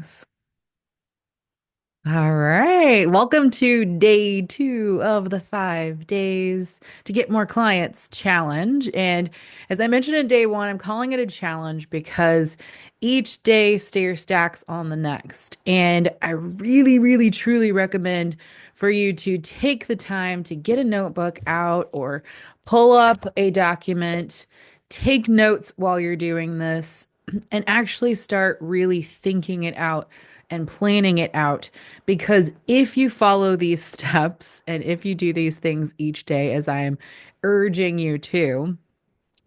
things. All right. Welcome to day two of the 5 days to get more clients challenge. And as I mentioned in day one, I'm calling it a challenge because each day stair stacks on the next. And I really, really, truly recommend for you to take the time to get a notebook out or pull up a document, take notes while you're doing this, and actually start really thinking it out and planning it out. Because if you follow these steps and if you do these things each day, as I am urging you to,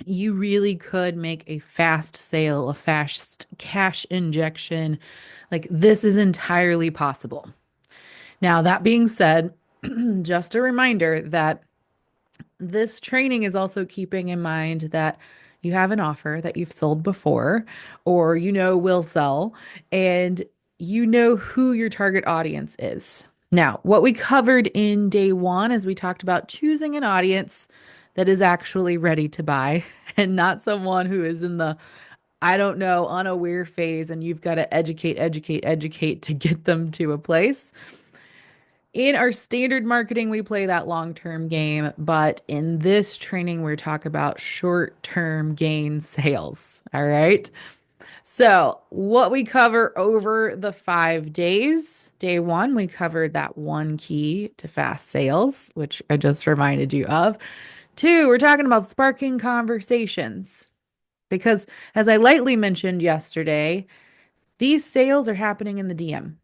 you really could make a fast sale, a fast cash injection. Like this is entirely possible. Now, that being said, just a reminder that this training is also keeping in mind that you have an offer that you've sold before or will sell, and you know who your target audience is. Now, what we covered in day one is we talked about choosing an audience that is actually ready to buy and not someone who is in the I don't know, unaware phase, and you've got to educate, educate, educate to get them to a place. In our standard marketing, we play that long-term game, but in this training, we're talking about short-term gain sales. All right. So, what we cover over the 5 days. Day one, we covered that one key to fast sales, which I just reminded you of. Two, we're talking about sparking conversations because, as I lightly mentioned yesterday, these sales are happening in the DM.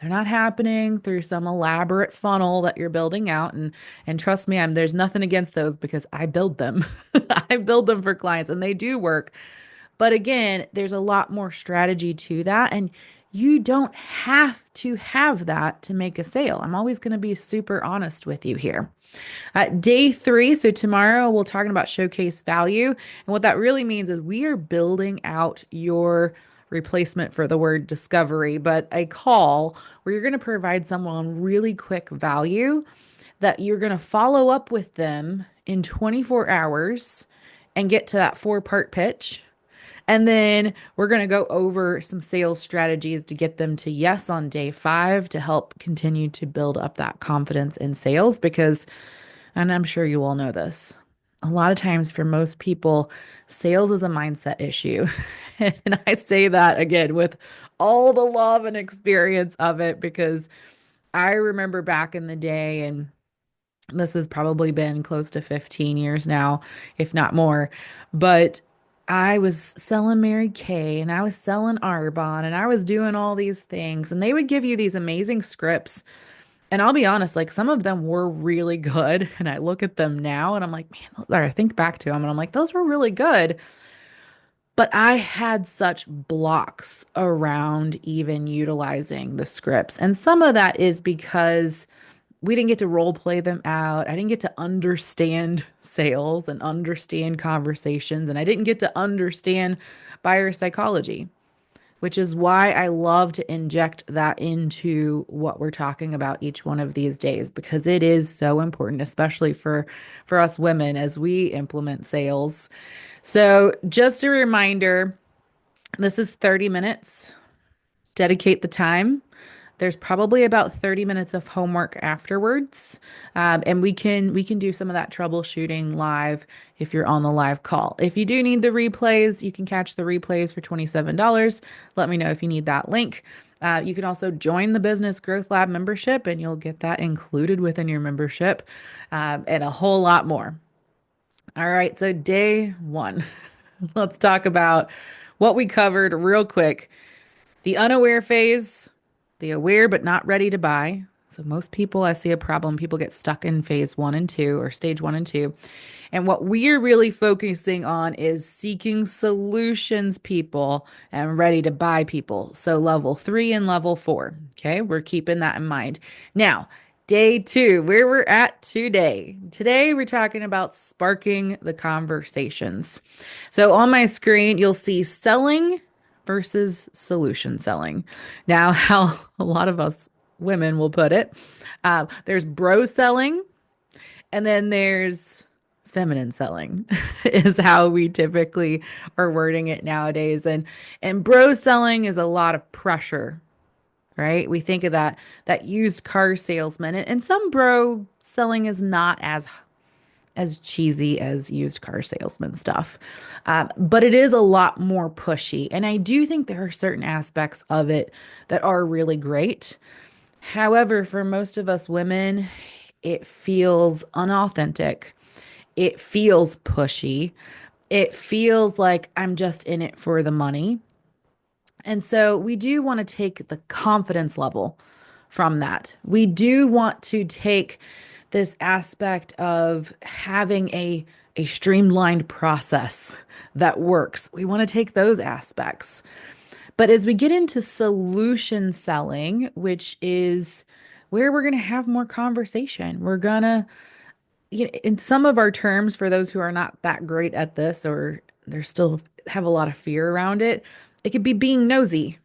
They're not happening through some elaborate funnel that you're building out. And trust me, there's nothing against those because I build them. I build them for clients and they do work. But again, there's a lot more strategy to that. And you don't have to have that to make a sale. I'm always going to be super honest with you here. Day three, so tomorrow we're talking about showcase value. And what that really means is we are building out your replacement for the word discovery, but a call where you're going to provide someone really quick value that you're going to follow up with them in 24 hours and get to that 4-part pitch. And then we're going to go over some sales strategies to get them to yes on day five to help continue to build up that confidence in sales because, and I'm sure you all know this, a lot of times for most people, sales is a mindset issue. And I say that again with all the love and experience of it because I remember back in the day, and this has probably been close to 15 years now, if not more, but I was selling Mary Kay and I was selling Arbonne and I was doing all these things, and they would give you these amazing scripts. And I'll be honest, like some of them were really good. And I look at them now and I'm like, man, or I think back to them and I'm like, those were really good. But I had such blocks around even utilizing the scripts. And some of that is because we didn't get to role play them out. I didn't get to understand sales and understand conversations. And I didn't get to understand buyer psychology, which is why I love to inject that into what we're talking about each one of these days because it is so important, especially for us women as we implement sales. So, just a reminder, this is 30 minutes. Dedicate the time. There's probably about 30 minutes of homework afterwards. And we can do some of that troubleshooting live if you're on the live call. If you do need the replays, you can catch the replays for $27. Let me know if you need that link. You can also join the Business Growth Lab membership, and you'll get that included within your membership, and a whole lot more. All right, so day one, let's talk about what we covered real quick. The unaware phase, the aware but not ready to buy. So most people, I see a problem. People get stuck in phase one and two or stage one and two. And what we're really focusing on is seeking solutions people and ready to buy people. So level three and level four. Okay. We're keeping that in mind. Now, day two, where we're at today. Today, we're talking about sparking the conversations. So on my screen, you'll see selling versus solution selling. Now, how a lot of us women will put it, there's bro selling, and then there's feminine selling is how we typically are wording it nowadays. And bro selling is a lot of pressure, right? We think of that used car salesman, and some bro selling is not as cheesy as used car salesman stuff. But it is a lot more pushy. And I do think there are certain aspects of it that are really great. However, for most of us women, it feels unauthentic. It feels pushy. It feels like I'm just in it for the money. And so we do want to take the confidence level from that. We do want to take this aspect of having a streamlined process that works. We want to take those aspects. But as we get into solution selling, which is where we're going to have more conversation, we're going to, in some of our terms, for those who are not that great at this or they're still have a lot of fear around it, it could be being nosy.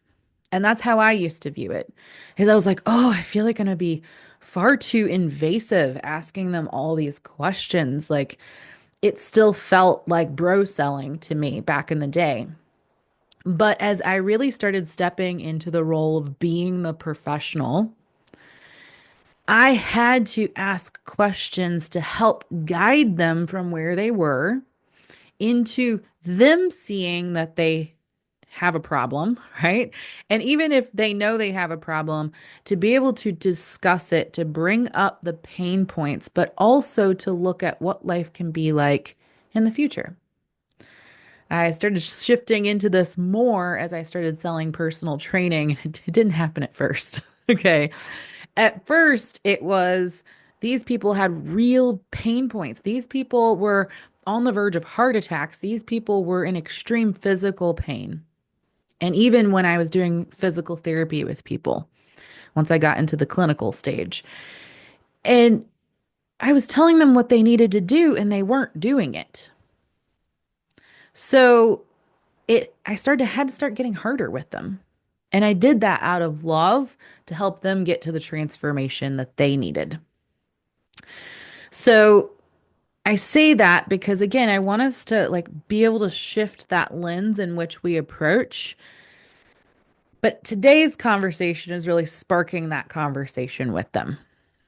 And that's how I used to view it. Is I was like, oh, I feel like I'm gonna be far too invasive asking them all these questions. Like it still felt like bro selling to me back in the day. But as I really started stepping into the role of being the professional, I had to ask questions to help guide them from where they were into them seeing that they have a problem, right? And even if they know they have a problem, to be able to discuss it, to bring up the pain points, but also to look at what life can be like in the future. I started shifting into this more as I started selling personal training. It didn't happen at first. Okay. At first, it was these people had real pain points. These people were on the verge of heart attacks. These people were in extreme physical pain. And even when I was doing physical therapy with people, once I got into the clinical stage, and I was telling them what they needed to do, and they weren't doing it. So I had to start getting harder with them. And I did that out of love to help them get to the transformation that they needed. So I say that because again, I want us to like be able to shift that lens in which we approach. But today's conversation is really sparking that conversation with them.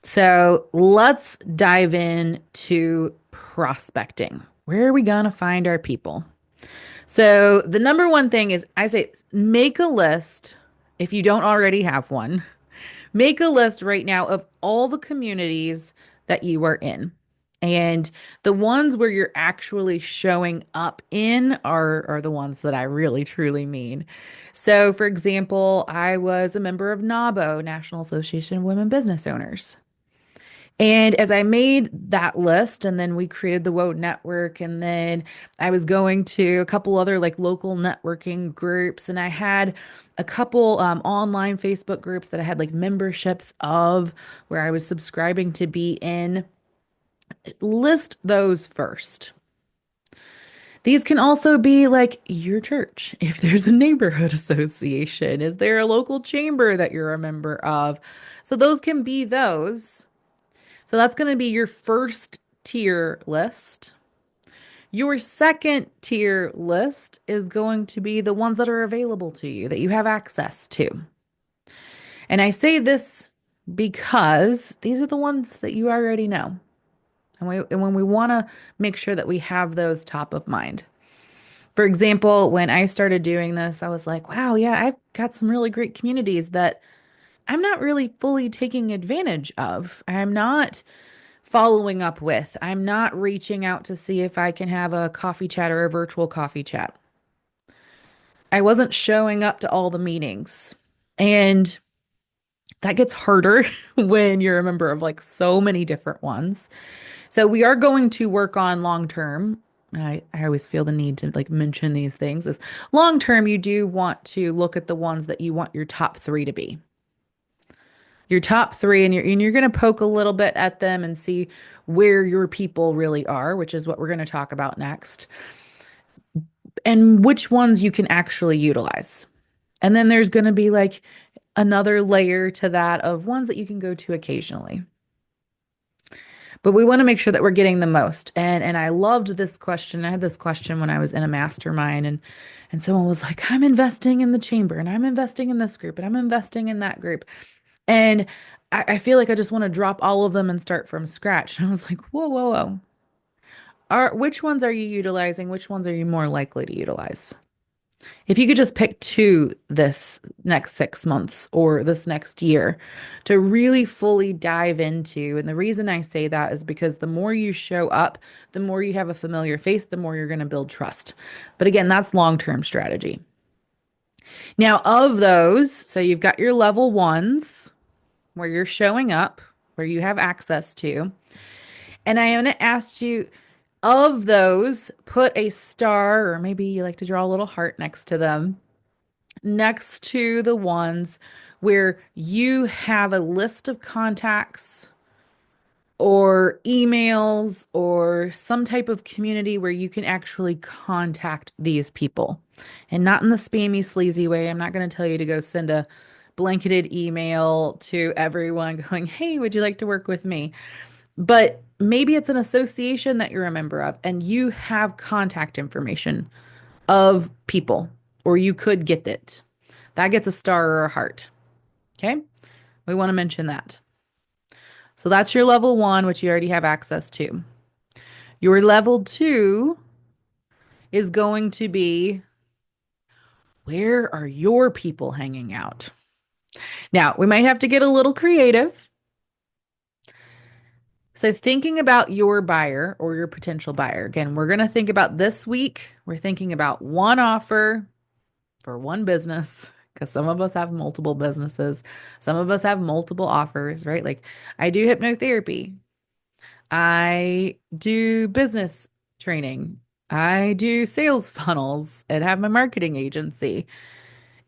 So let's dive in to prospecting. Where are we going to find our people? So the number one thing is I say make a list if you don't already have one. Make a list right now of all the communities that you are in. And the ones where you're actually showing up in are the ones that I really truly mean. So, for example, I was a member of NABO, National Association of Women Business Owners. And as I made that list, and then we created the WOA network, and then I was going to a couple other like local networking groups, and I had a couple online Facebook groups that I had like memberships of where I was subscribing to be in. List those first. These can also be like your church. If there's a neighborhood association, is there a local chamber that you're a member of? So those can be those. So that's going to be your first tier list. Your second tier list is going to be the ones that are available to you, that you have access to. And I say this because these are the ones that you already know. And when we want to make sure that we have those top of mind. For example, when I started doing this, I was like, wow, yeah, I've got some really great communities that I'm not really fully taking advantage of. I'm not following up with. I'm not reaching out to see if I can have a coffee chat or a virtual coffee chat. I wasn't showing up to all the meetings. And that gets harder when you're a member of like so many different ones. So we are going to work on long term. I always feel the need to like mention these things is long term, you do want to look at the ones that you want your top three to be. Your top three, and you're going to poke a little bit at them and see where your people really are, which is what we're going to talk about next, and which ones you can actually utilize. And then there's going to be like another layer to that of ones that you can go to occasionally. but we want to make sure that we're getting the most. And I loved this question. I had this question when I was in a mastermind, and someone was like, I'm investing in the chamber, and I'm investing in this group, and I'm investing in that group. And I feel like I just want to drop all of them and start from scratch. And I was like, whoa, whoa, whoa. Which ones are you utilizing? Which ones are you more likely to utilize? If you could just pick two this next 6 months or this next year to really fully dive into, and the reason I say that is because the more you show up, the more you have a familiar face, the more you're going to build trust. But again, that's long-term strategy. Now, of those, so you've got your level ones where you're showing up, where you have access to. And I am going to ask you, of those, put a star, or maybe you like to draw a little heart next to them, next to the ones where you have a list of contacts or emails or some type of community where you can actually contact these people. And not in the spammy, sleazy way. I'm not going to tell you to go send a blanketed email to everyone going, hey, would you like to work with me? But maybe it's an association that you're a member of and you have contact information of people, or you could get it. That gets a star or a heart. Okay. We want to mention that. So that's your level one, which you already have access to. Your level two is going to be, where are your people hanging out? Now, we might have to get a little creative. So, thinking about your buyer or your potential buyer, again, we're going to think about this week. We're thinking about one offer for one business because some of us have multiple businesses. Some of us have multiple offers, right? Like I do hypnotherapy. I do business training. I do sales funnels and have my marketing agency.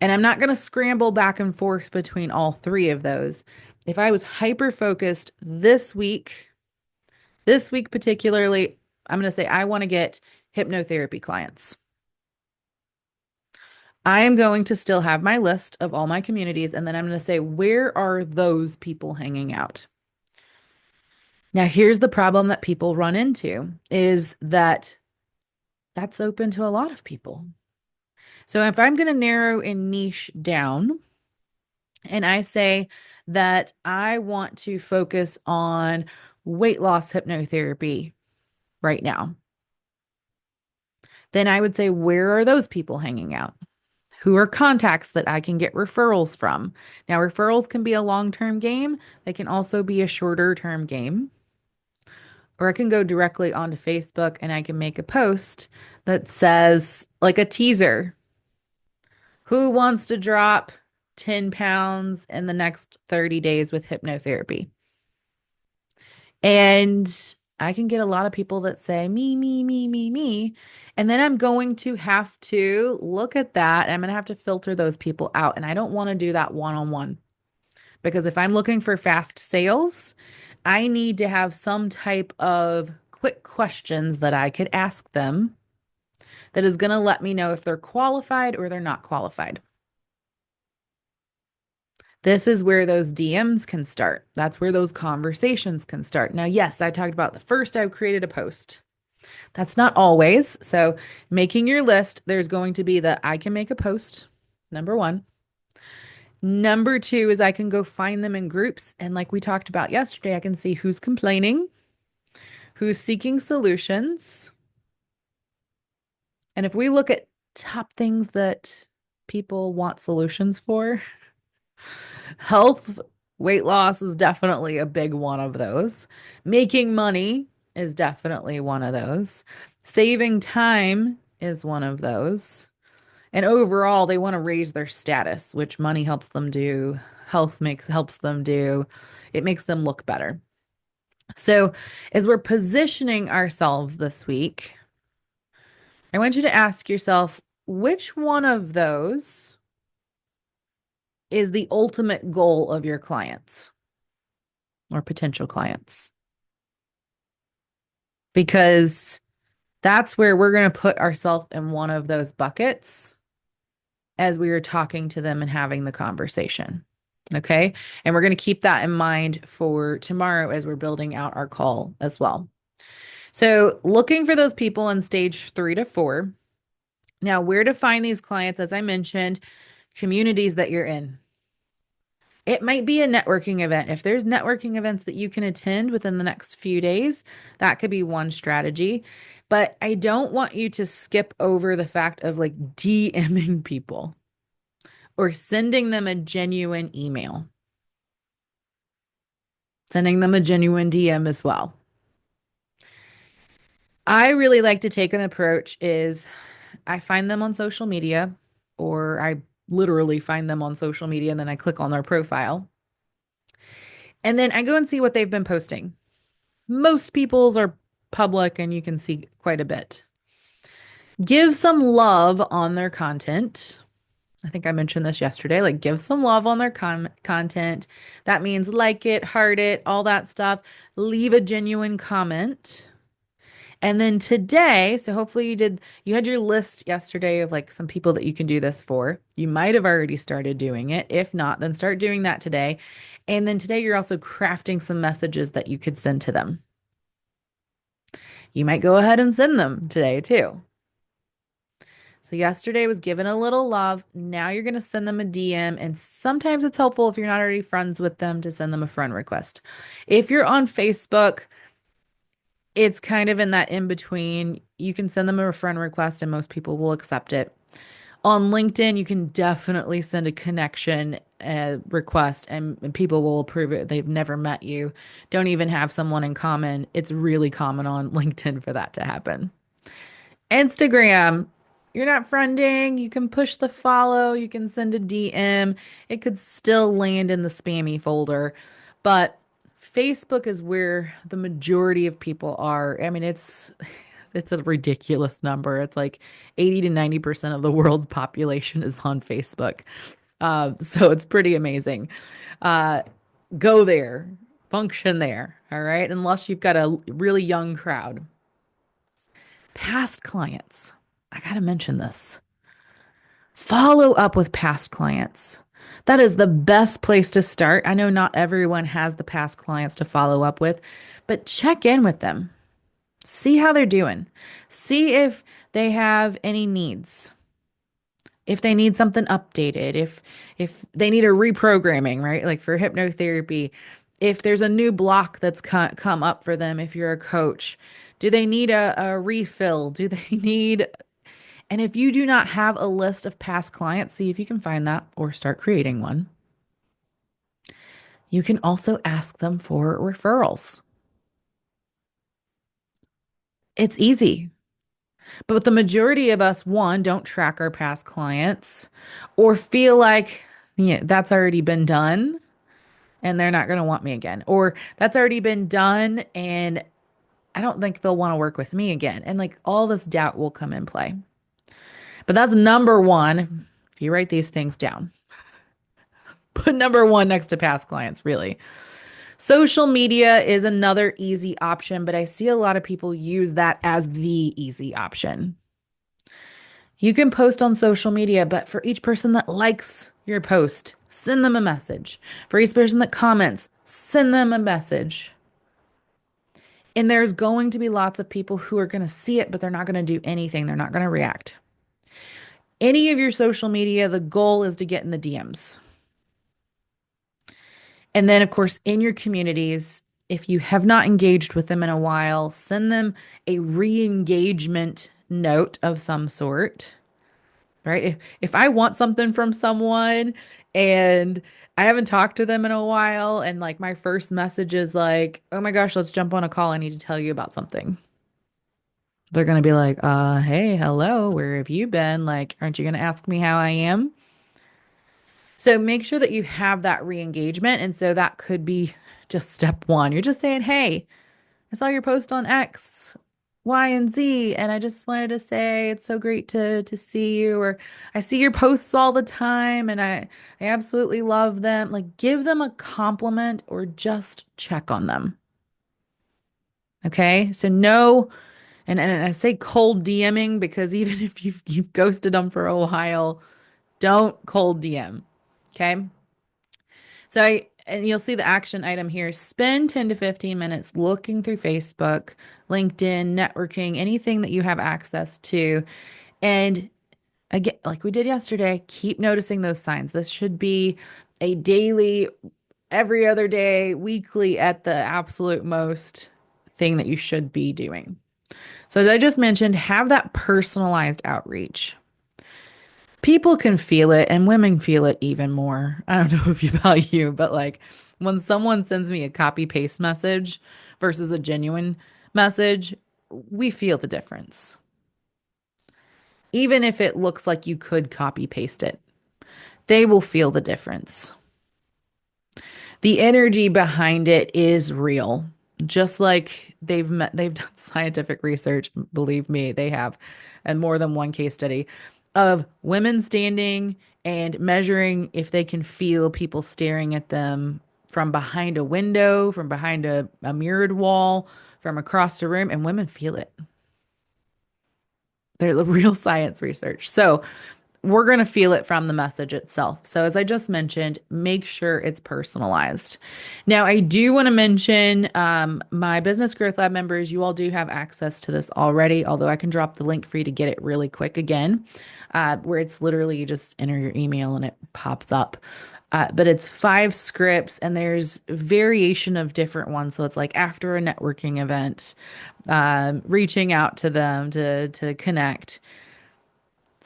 And I'm not going to scramble back and forth between all three of those. If I was hyper focused this week particularly, I'm going to say I want to get hypnotherapy clients. I am going to still have my list of all my communities, and then I'm going to say, where are those people hanging out? Now, here's the problem that people run into is that that's open to a lot of people. So if I'm going to narrow and niche down, and I say that I want to focus on weight loss hypnotherapy right now, then I would say, where are those people hanging out? Who are contacts that I can get referrals from? Now, referrals can be a long-term game. They can also be a shorter-term game. Or I can go directly onto Facebook and I can make a post that says, like a teaser, who wants to drop 10 pounds in the next 30 days with hypnotherapy? And I can get a lot of people that say, me, me, me, me, me. And then I'm going to have to look at that. And I'm going to have to filter those people out. And I don't want to do that one-on-one because if I'm looking for fast sales, I need to have some type of quick questions that I could ask them that is going to let me know if they're qualified or they're not qualified. This is where those DMs can start. That's where those conversations can start. Now, yes, I talked about the first I created a post. That's not always. So, making your list, there's going to be the I can make a post, number one. Number two is I can go find them in groups. And like we talked about yesterday, I can see who's complaining, who's seeking solutions. And if we look at top things that people want solutions for, health, weight loss is definitely a big one of those. Making money is definitely one of those. Saving time is one of those. And overall, they want to raise their status, which money helps them do, health makes helps them do. It makes them look better. So, as we're positioning ourselves this week, I want you to ask yourself, which one of those is the ultimate goal of your clients or potential clients? Because that's where we're going to put ourselves in one of those buckets as we are talking to them and having the conversation. Okay. And we're going to keep that in mind for tomorrow as we're building out our call as well. So, looking for those people in stage 3 to 4. Now, where to find these clients, as I mentioned, communities that you're in. It might be a networking event. If there's networking events that you can attend within the next few days, that could be one strategy. But I don't want you to skip over the fact of like DMing people or sending them a genuine email, sending them a genuine DM as well. I really like to take an approach is I find them on social media or I literally find them on social media and then I click on their profile. And then I go and see what they've been posting. Most people's are public and you can see quite a bit. Give some love on their content. I think I mentioned this yesterday. Like, give some love on their content. That means like it, heart it, all that stuff. Leave a genuine comment. And then today, so hopefully you had your list yesterday of like some people that you can do this for. You might have already started doing it. If not, then start doing that today. And then today, you're also crafting some messages that you could send to them. You might go ahead and send them today too. So yesterday was given a little love. Now you're going to send them a DM. And sometimes it's helpful if you're not already friends with them to send them a friend request. If you're on Facebook, it's kind of in that in between. You can send them a friend request and most people will accept it. On LinkedIn, you can definitely send a connection request and people will approve it. They've never met you, don't even have someone in common. It's really common on LinkedIn for that to happen. Instagram, you're not friending. You can push the follow, you can send a DM. It could still land in the spammy folder, but Facebook is where the majority of people are. I mean, it's a ridiculous number. It's like 80 to 90% of the world's population is on Facebook. So it's pretty amazing. Uh, Go there, function there. All right. Unless you've got a really young crowd. Past clients. I got to mention this. Follow up with past clients. That is the best place to start. I know not everyone has the past clients to follow up with, but check in with them. See how they're doing. See if they have any needs. If they need something updated, if they need a reprogramming, right? Like for hypnotherapy, if there's a new block that's come up for them, if you're a coach, do they need a refill? Do they need and if you do not have a list of past clients, see if you can find that or start creating one. You can also ask them for referrals. It's easy. But the majority of us, one, don't track our past clients or feel like, yeah, that's already been done and they're not going to want me again. Or that's already been done and I don't think they'll want to work with me again. And like all this doubt will come in play. But that's number one. If you write these things down, put number one next to past clients, really. Social media is another easy option, but I see a lot of people use that as the easy option. You can post on social media, but for each person that likes your post, send them a message. For each person that comments, send them a message. And there's going to be lots of people who are going to see it, but they're not going to do anything. They're not going to react. Any of your social media, the goal is to get in the DMs. And then, of course, in your communities, if you have not engaged with them in a while, send them a re-engagement note of some sort, right? If I want something from someone and I haven't talked to them in a while, and like my first message is like, oh my gosh, let's jump on a call. I need to tell you about something. They're gonna be like, hey, hello, where have you been? Like, aren't you gonna ask me how I am? So make sure that you have that re-engagement. And so that could be just step one. You're just saying, hey, I saw your post on X, Y, and Z, and I just wanted to say it's so great to see you. Or I see your posts all the time and I absolutely love them. Like give them a compliment or just check on them. Okay. So no, and I say cold DMing because even if you've ghosted them for a while, don't cold DM. Okay. And you'll see the action item here. Spend 10 to 15 minutes looking through Facebook, LinkedIn, networking, anything that you have access to. And again, like we did yesterday, keep noticing those signs. This should be a daily, every other day, weekly at the absolute most thing that you should be doing. So, as I just mentioned, have that personalized outreach. People can feel it, and women feel it even more. I don't know if you value, but like when someone sends me a copy paste message versus a genuine message, we feel the difference. Even if it looks like you could copy paste it, they will feel the difference. The energy behind it is real. Just like they've done scientific research, believe me, they have, and more than one case study of women standing and measuring if they can feel people staring at them from behind a window, from behind a mirrored wall, from across the room, and women feel it. They're real science research. So we're going to feel it from the message itself. So, as I just mentioned, make sure it's personalized. Now, I do want to mention my Business Growth Lab members, you all do have access to this already, although I can drop the link for you to get it really quick again, where it's literally you just enter your email and it pops up. But it's 5 scripts and there's variation of different ones. So it's like after a networking event, reaching out to them to connect.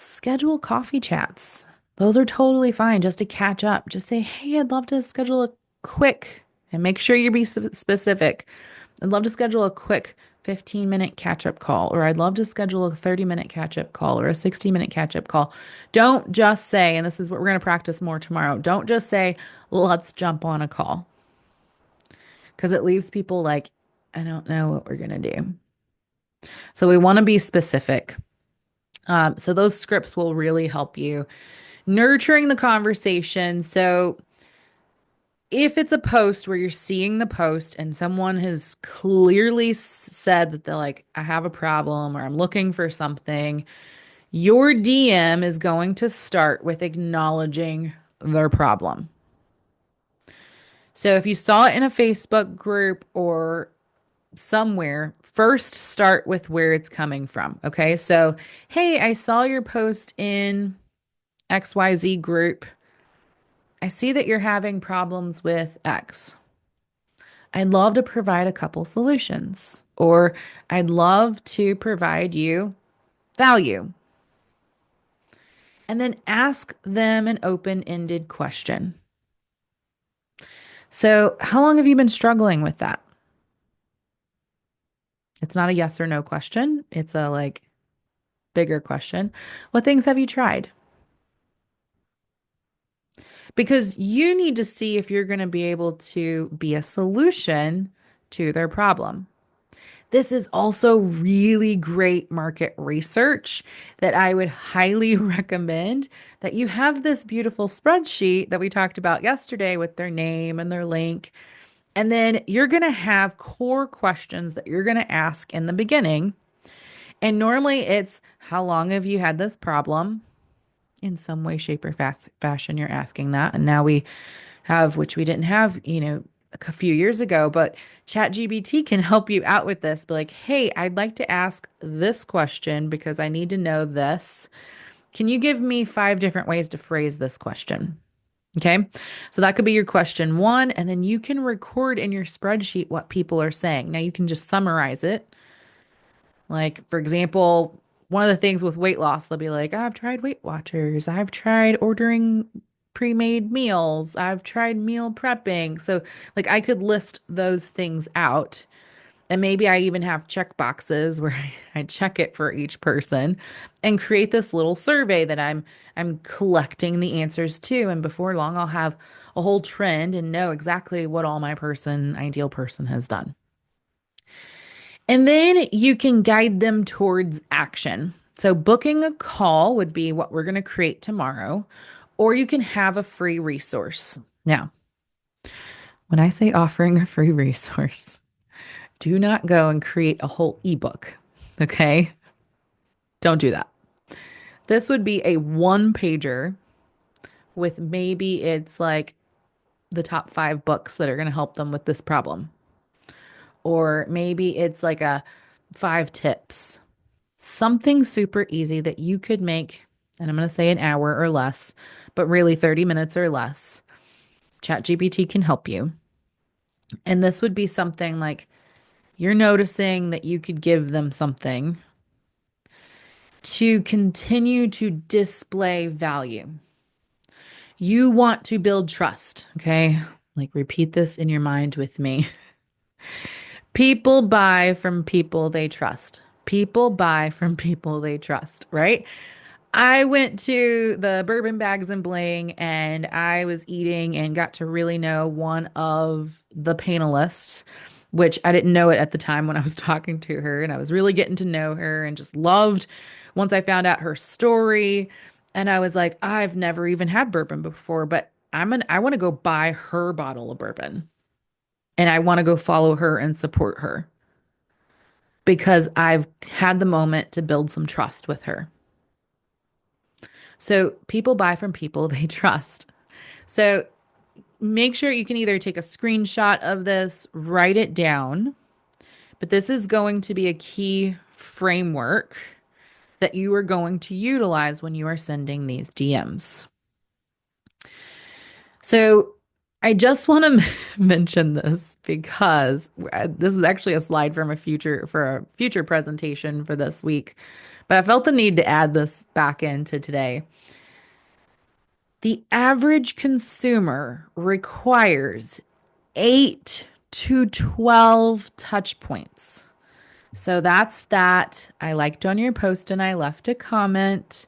Schedule coffee chats. Those are totally fine just to catch up. Just say, hey, I'd love to schedule a quick, and make sure you be specific. I'd love to schedule a quick 15-minute catch up call, or I'd love to schedule a 30-minute catch up call, or a 60-minute catch up call. Don't just say, and this is what we're going to practice more tomorrow, don't just say, let's jump on a call, because it leaves people like, I don't know what we're going to do. So we want to be specific. So those scripts will really help you nurturing the conversation. So if it's a post where you're seeing the post and someone has clearly said that they're like, I have a problem or I'm looking for something, your DM is going to start with acknowledging their problem. So if you saw it in a Facebook group or somewhere, first start with where it's coming from. Okay. So, hey, I saw your post in XYZ group. I see that you're having problems with X. I'd love to provide a couple solutions, or I'd love to provide you value. And then ask them an open ended question. So, how long have you been struggling with that? It's not a yes or no question, it's a like bigger question. What things have you tried? Because you need to see if you're going to be able to be a solution to their problem. This is also really great market research that I would highly recommend that you have this beautiful spreadsheet that we talked about yesterday with their name and their link. And then you're going to have core questions that you're going to ask in the beginning. And normally it's how long have you had this problem? In some way, shape, or fashion, you're asking that. And now we have, which we didn't have, a few years ago, but ChatGPT can help you out with this. Be like, hey, I'd like to ask this question because I need to know this. Can you give me 5 different ways to phrase this question? Okay. So that could be your question one. And then you can record in your spreadsheet what people are saying. Now you can just summarize it. Like, for example, one of the things with weight loss, they'll be like, I've tried Weight Watchers. I've tried ordering pre-made meals. I've tried meal prepping. So, like, I could list those things out. And maybe I even have check boxes where I check it for each person and create this little survey that I'm collecting the answers to. And before long, I'll have a whole trend and know exactly what all my ideal person has done. And then you can guide them towards action. So, booking a call would be what we're going to create tomorrow, or you can have a free resource. Now, when I say offering a free resource, do not go and create a whole ebook. Okay. Don't do that. This would be a one pager with maybe it's like the top 5 books that are going to help them with this problem. Or maybe it's like a 5 tips, something super easy that you could make. And I'm going to say an hour or less, but really 30 minutes or less. ChatGPT can help you. And this would be something like you're noticing that you could give them something to continue to display value. You want to build trust, okay? Like repeat this in your mind with me. People buy from people they trust. People buy from people they trust, right? I went to the Bourbon Bags and Bling and I was eating and got to really know one of the panelists, which I didn't know it at the time when I was talking to her. And I was really getting to know her and just loved once I found out her story. And I was like, I've never even had bourbon before, but I want to go buy her bottle of bourbon and I want to go follow her and support her because I've had the moment to build some trust with her. So people buy from people they trust. So make sure you can either take a screenshot of this, write it down, but this is going to be a key framework that you are going to utilize when you are sending these DMs. So I just want to mention this because this is actually a slide from a future presentation for this week, but I felt the need to add this back into today. The average consumer requires 8 to 12 touch points. So that's that. I liked on your post and I left a comment.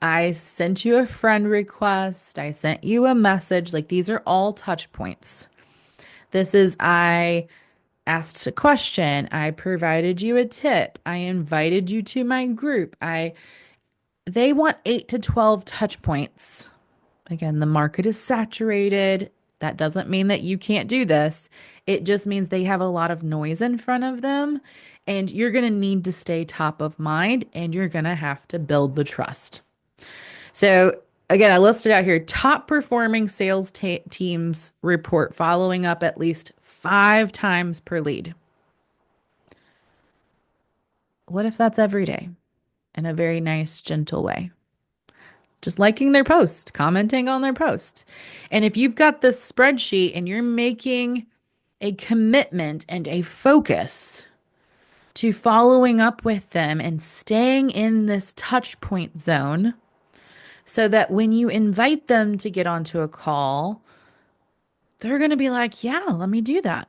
I sent you a friend request. I sent you a message. Like these are all touch points. This is I asked a question. I provided you a tip. I invited you to my group. They want 8 to 12 touch points. Again, the market is saturated. That doesn't mean that you can't do this. It just means they have a lot of noise in front of them, and you're going to need to stay top of mind and you're going to have to build the trust. So, again, I listed out here top performing sales teams report following up at least 5 times per lead. What if that's every day in a very nice, gentle way? Just liking their post, commenting on their post. And if you've got this spreadsheet and you're making a commitment and a focus to following up with them and staying in this touch point zone so that when you invite them to get onto a call, they're going to be like, yeah, let me do that.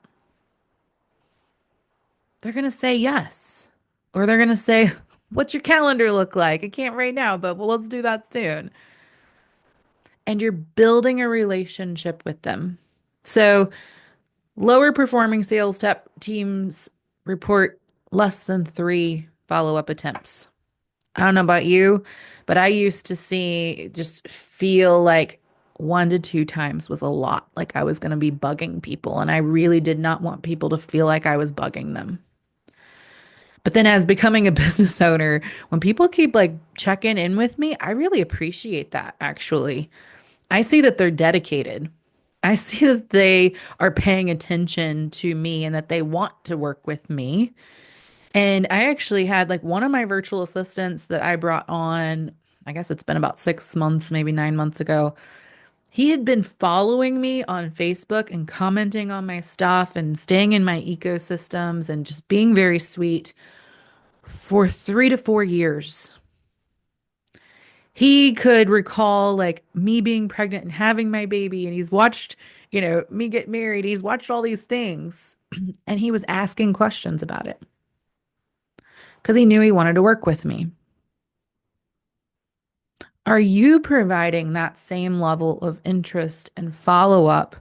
They're going to say yes. Or they're going to say, what's your calendar look like? I can't right now, but well, let's do that soon. And you're building a relationship with them. So, lower performing teams report less than 3 follow up attempts. I don't know about you, but I used to just feel like 1 to 2 times was a lot. Like I was going to be bugging people. And I really did not want people to feel like I was bugging them. But then as becoming a business owner, when people keep like checking in with me, I really appreciate that actually. I see that they're dedicated. I see that they are paying attention to me and that they want to work with me. And I actually had like one of my virtual assistants that I brought on, I guess it's been about 6 months, maybe 9 months ago. He had been following me on Facebook and commenting on my stuff and staying in my ecosystems and just being very sweet for 3 to 4 years. He could recall like me being pregnant and having my baby, and he's watched, me get married. He's watched all these things, and he was asking questions about it because he knew he wanted to work with me. Are you providing that same level of interest and follow up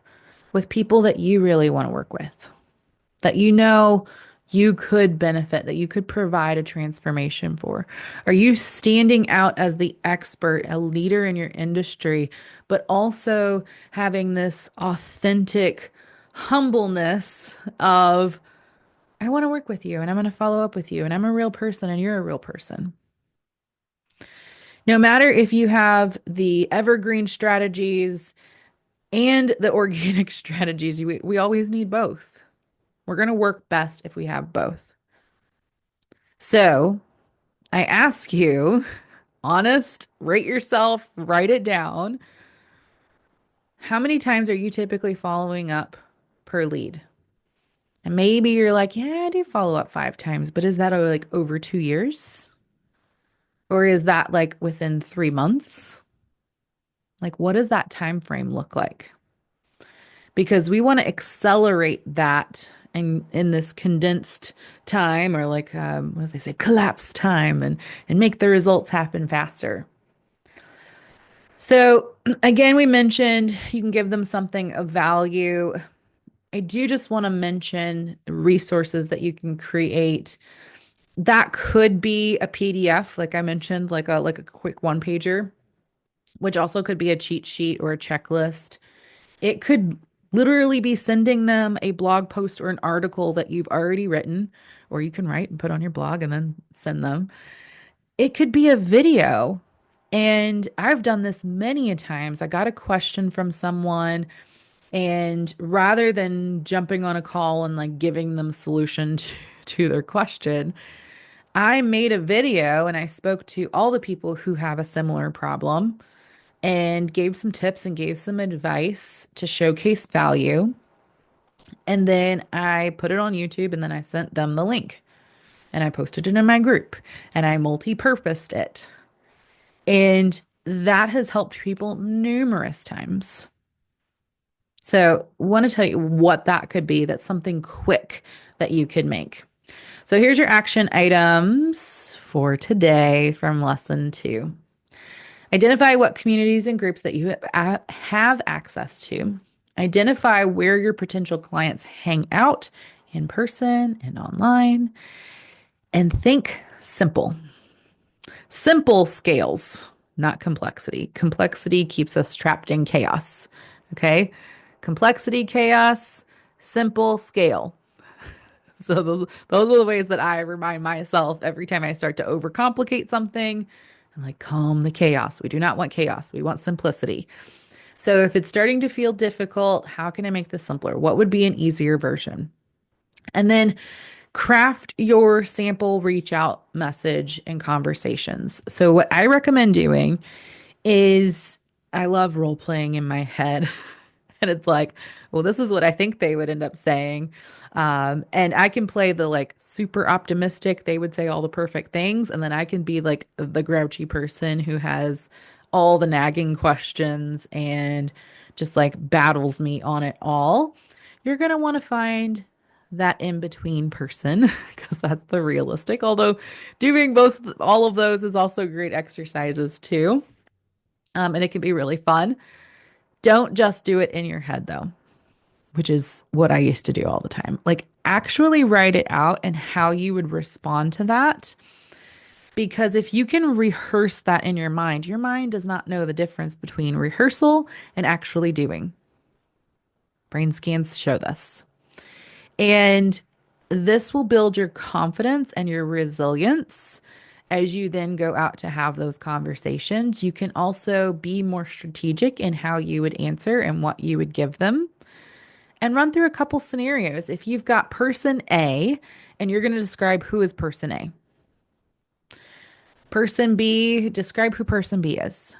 with people that you really want to work with, that you could benefit, that you could provide a transformation for? Are you standing out as the expert, a leader in your industry, but also having this authentic humbleness of, I want to work with you and I'm going to follow up with you and I'm a real person and you're a real person? No matter if you have the evergreen strategies, and the organic strategies. We always need both. We're going to work best if we have both. So I ask you, honest, rate yourself, write it down. How many times are you typically following up per lead? And maybe you're like, yeah, I do follow up 5 times, but is that like over 2 years? Or is that like within 3 months? Like, what does that time frame look like? Because we want to accelerate that in this condensed time, or like what does they say, collapse time, and make the results happen faster. So again, we mentioned you can give them something of value. I do just want to mention resources that you can create. That could be a PDF, like I mentioned, like a quick one pager, which also could be a cheat sheet or a checklist. It could literally be sending them a blog post or an article that you've already written, or you can write and put on your blog and then send them. It could be a video. And I've done this many a times. I got a question from someone, and rather than jumping on a call and like giving them solution to their question, I made a video and I spoke to all the people who have a similar problem and gave some tips and gave some advice to showcase value. And then I put it on YouTube and then I sent them the link and I posted it in my group and I multi-purposed it. And that has helped people numerous times. So, want to tell you what that could be. That's something quick that you could make. So, here's your action items for today from lesson 2. Identify what communities and groups that you have access to. Identify where your potential clients hang out in person and online. And think simple. Simple scales, not complexity. Complexity keeps us trapped in chaos. Okay? Complexity, chaos, simple scale. So those are the ways that I remind myself every time I start to overcomplicate something and like calm the chaos. We do not want chaos. We want simplicity. So if it's starting to feel difficult, how can I make this simpler? What would be an easier version? And then craft your sample reach out message and conversations. So what I recommend doing is I love role playing in my head. And it's like, well, this is what I think they would end up saying. And I can play the like super optimistic, they would say all the perfect things. And then I can be like the grouchy person who has all the nagging questions and just like battles me on it all. You're going to want to find that in between person because that's the realistic. Although doing both, all of those is also great exercises too. And it can be really fun. Don't just do it in your head though, which is what I used to do all the time. Like actually write it out and how you would respond to that. Because if you can rehearse that in your mind does not know the difference between rehearsal and actually doing. Brain scans show this. And this will build your confidence and your resilience as you then go out to have those conversations. You can also be more strategic in how you would answer and what you would give them, and run through a couple scenarios. If you've got person A and you're going to describe who is person A, person B, describe who person B is.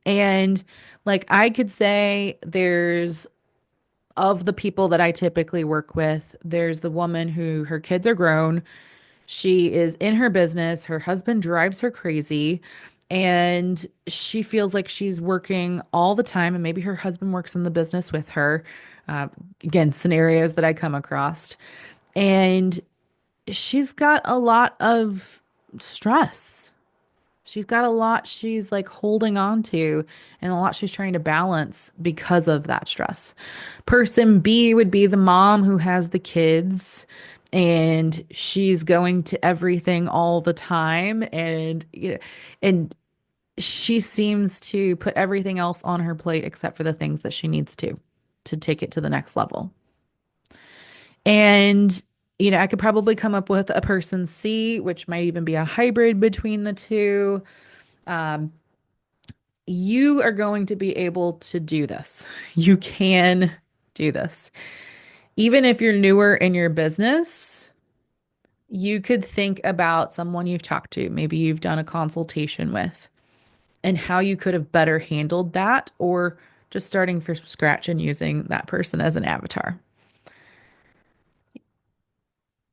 And like I could say, there's of the people that I typically work with, there's the woman who her kids are grown. She is in her business. Her husband drives her crazy. And she feels like she's working all the time. And maybe her husband works in the business with her. Uh, Again, scenarios that I come across. And she's got a lot of stress. She's got a lot she's like holding on to and a lot she's trying to balance because of that stress. Person B would be the mom who has the kids and she's going to everything all the time, and and she seems to put everything else on her plate except for the things that she needs to take it to the next level. And I could probably come up with a person C, which might even be a hybrid between the two. You are going to be able to do this. You can do this. Even if you're newer in your business, you could think about someone you've talked to, maybe you've done a consultation with, and how you could have better handled that, or just starting from scratch and using that person as an avatar.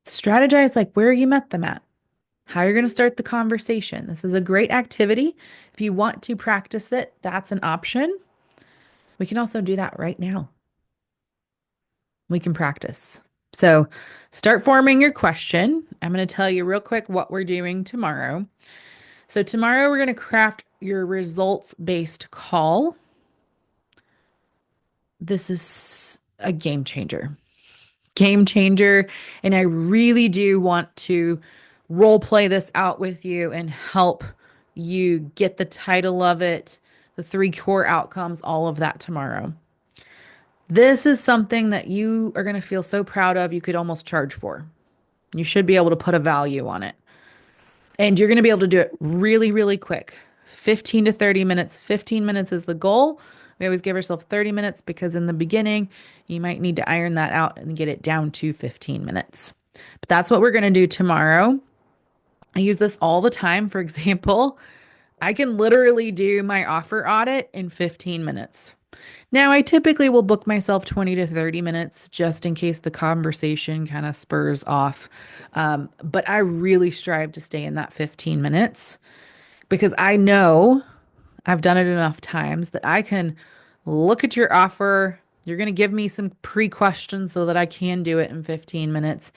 Strategize like where you met them at, how you're going to start the conversation. This is a great activity. If you want to practice it, that's an option. We can also do that right now. We can practice. So start forming your question. I'm going to tell you real quick what we're doing tomorrow. So, tomorrow we're going to craft your results based call. This is a game changer. Game changer. And I really do want to role play this out with you and help you get the title of it, the three core outcomes, all of that tomorrow. This is something that you are going to feel so proud of, you could almost charge for. You should be able to put a value on it. And you're going to be able to do it really, really quick. 15 to 30 minutes. 15 minutes is the goal. We always give ourselves 30 minutes because in the beginning, you might need to iron that out and get it down to 15 minutes. But that's what we're going to do tomorrow. I use this all the time. For example, I can literally do my offer audit in 15 minutes. Now, I typically will book myself 20 to 30 minutes just in case the conversation kind of spurs off. But I really strive to stay in that 15 minutes because I know I've done it enough times that I can look at your offer. You're going to give me some pre questions so that I can do it in 15 minutes.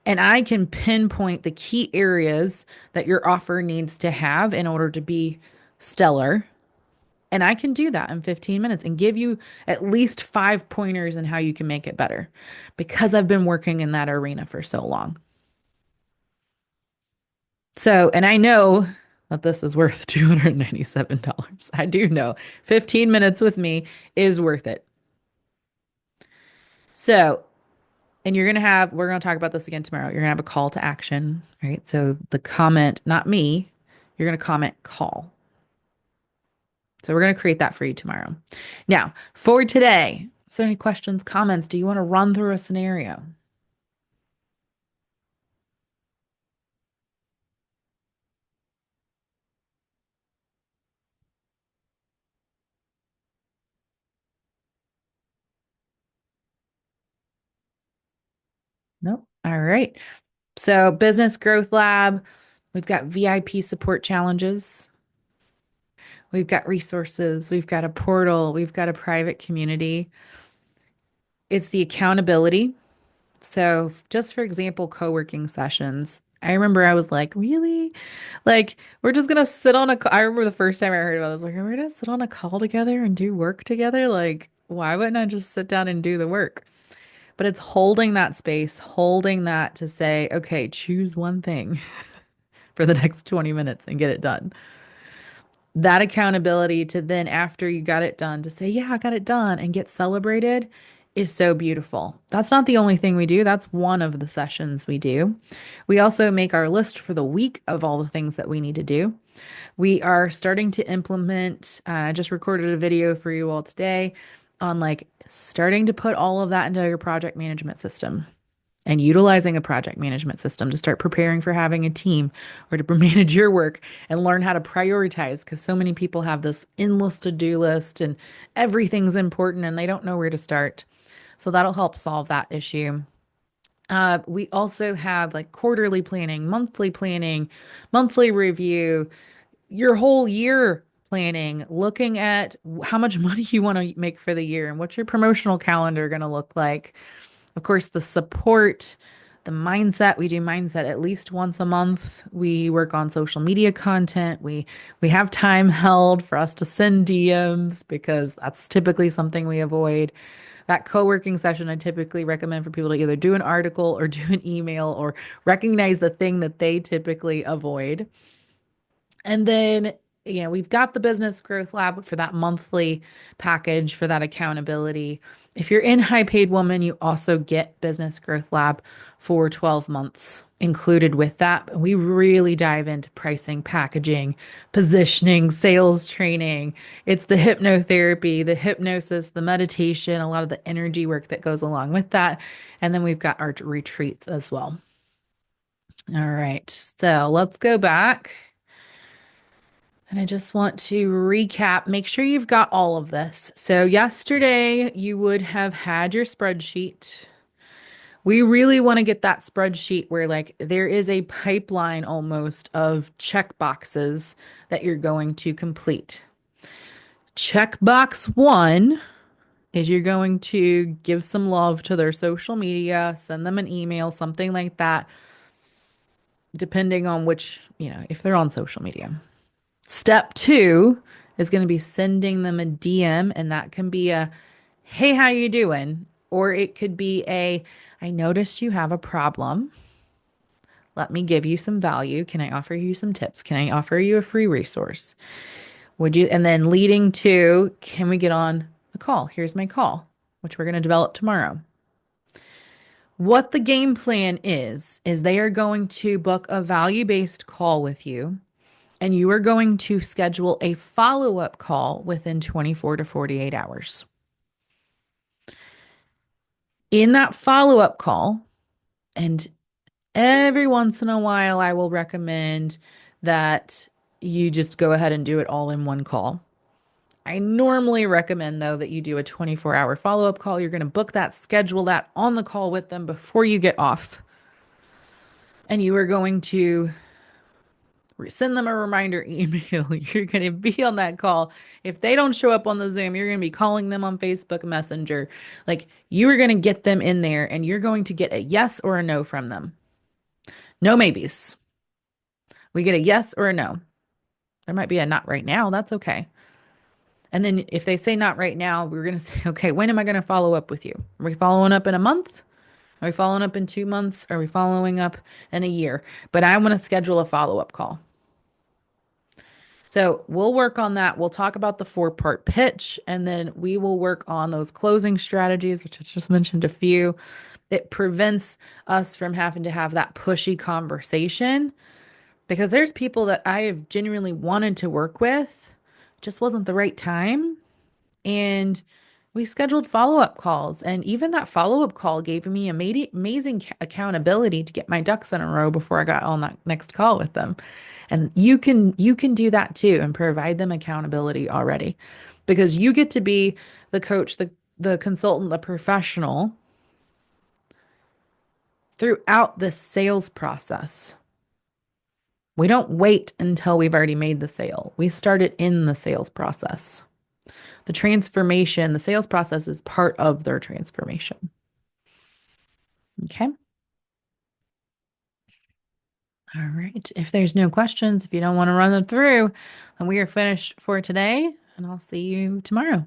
And I can pinpoint the key areas that your offer needs to have in order to be stellar. And I can do that in 15 minutes and give you at least 5 pointers in how you can make it better because I've been working in that arena for so long. So, and I know that this is worth $297. I do know 15 minutes with me is worth it. So, and we're going to talk about this again tomorrow. You're going to have a call to action, right? So the comment, not me, you're going to comment call. So we're going to create that for you tomorrow. Now, for today, is there any questions, comments? Do you want to run through a scenario? Nope. All right. So, Business Growth Lab, we've got VIP support challenges. We've got resources. We've got a portal. We've got a private community. It's the accountability. So, just for example, co-working sessions. I remember I was like, really? Like, we're just gonna sit on I remember the first time I heard about this, like, we're gonna sit on a call together and do work together? Like, why wouldn't I just sit down and do the work? But it's holding that space, holding that to say, okay, choose one thing for the next 20 minutes and get it done. That accountability to then, after you got it done, to say, yeah, I got it done and get celebrated is so beautiful. That's not the only thing we do. That's one of the sessions we do. We also make our list for the week of all the things that we need to do. We are starting to implement, I just recorded a video for you all today on like starting to put all of that into your project management system and utilizing a project management system to start preparing for having a team or to manage your work and learn how to prioritize because so many people have this endless to-do list and everything's important and they don't know where to start. So that'll help solve that issue. We also have like quarterly planning, monthly review, your whole year planning, looking at how much money you want to make for the year and what's your promotional calendar going to look like. Of course, the support, the mindset, we do mindset at least once a month. We work on social media content. We have time held for us to send DMs because that's typically something we avoid. That co-working session, I typically recommend for people to either do an article or do an email or recognize the thing that they typically avoid. And then, we've got the Business Growth Lab for that monthly package for that accountability. If you're in High Paid Woman, you also get Business Growth Lab for 12 months included with that. We really dive into pricing, packaging, positioning, sales training. It's the hypnotherapy, the hypnosis, the meditation, a lot of the energy work that goes along with that. And then we've got our retreats as well. All right. So let's go back. And I just want to recap, make sure you've got all of this. So, yesterday you would have had your spreadsheet. We really want to get that spreadsheet where, like, there is a pipeline almost of check boxes that you're going to complete. Checkbox one is you're going to give some love to their social media, send them an email, something like that, depending on which, if they're on social media. Step two is going to be sending them a DM, and that can be a, hey, how you doing? Or it could be a, I noticed you have a problem. Let me give you some value. Can I offer you some tips? Can I offer you a free resource? Would you? And then leading to, can we get on a call? Here's my call, which we're going to develop tomorrow. What the game plan is they are going to book a value-based call with you, and you are going to schedule a follow-up call within 24 to 48 hours. In that follow-up call, and every once in a while, I will recommend that you just go ahead and do it all in one call. I normally recommend, though, that you do a 24-hour follow-up call. You're going to book that, schedule that on the call with them before you get off. And you are going to send them a reminder email. You're going to be on that call. If they don't show up on the Zoom, you're going to be calling them on Facebook Messenger. Like, you are going to get them in there, and you're going to get a yes or a no from them. No maybes. We get a yes or a no. There might be a not right now. That's okay. And then if they say not right now, we're going to say, okay, when am I going to follow up with you? Are we following up in a month? Are we following up in 2 months? Are we following up in a year? But I want to schedule a follow-up call. So we'll work on that. We'll talk about the 4-part pitch, and then we will work on those closing strategies, which I just mentioned a few. It prevents us from having to have that pushy conversation, because there's people that I have genuinely wanted to work with, just wasn't the right time. And we scheduled follow-up calls. And even that follow-up call gave me amazing accountability to get my ducks in a row before I got on that next call with them. And you can do that too and provide them accountability already, because you get to be the coach, the consultant, the professional throughout the sales process. We don't wait until we've already made the sale. We start it in the sales process. The transformation, the sales process is part of their transformation. Okay. All right. If there's no questions, if you don't want to run them through, then we are finished for today, and I'll see you tomorrow.